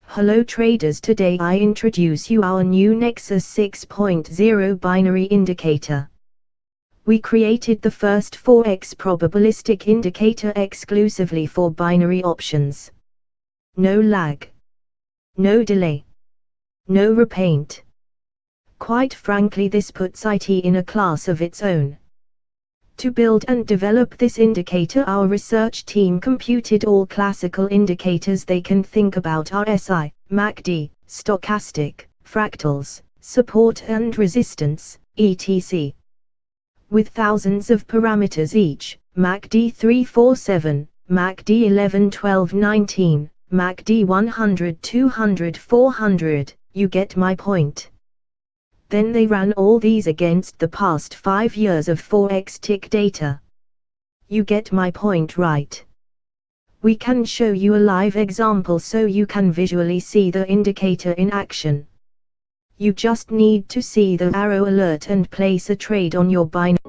Hello traders, today I introduce you our new Nexus 6.0 binary indicator. We created the first Forex probabilistic indicator exclusively for binary options. No lag. No delay. No repaint. Quite frankly, this puts IT in a class of its own. To build and develop this indicator, our research team computed all classical indicators they can think about: RSI, MACD, stochastic, fractals, support and resistance, etc. With thousands of parameters each: MACD 347, MACD 11, 12, 19, MACD 100, 200, 400, you get my point. Then they ran all these against the past 5 years of Forex tick data. You get my point, right? We can show you a live example so you can visually see the indicator in action. You just need to see the arrow alert and place a trade on your binary.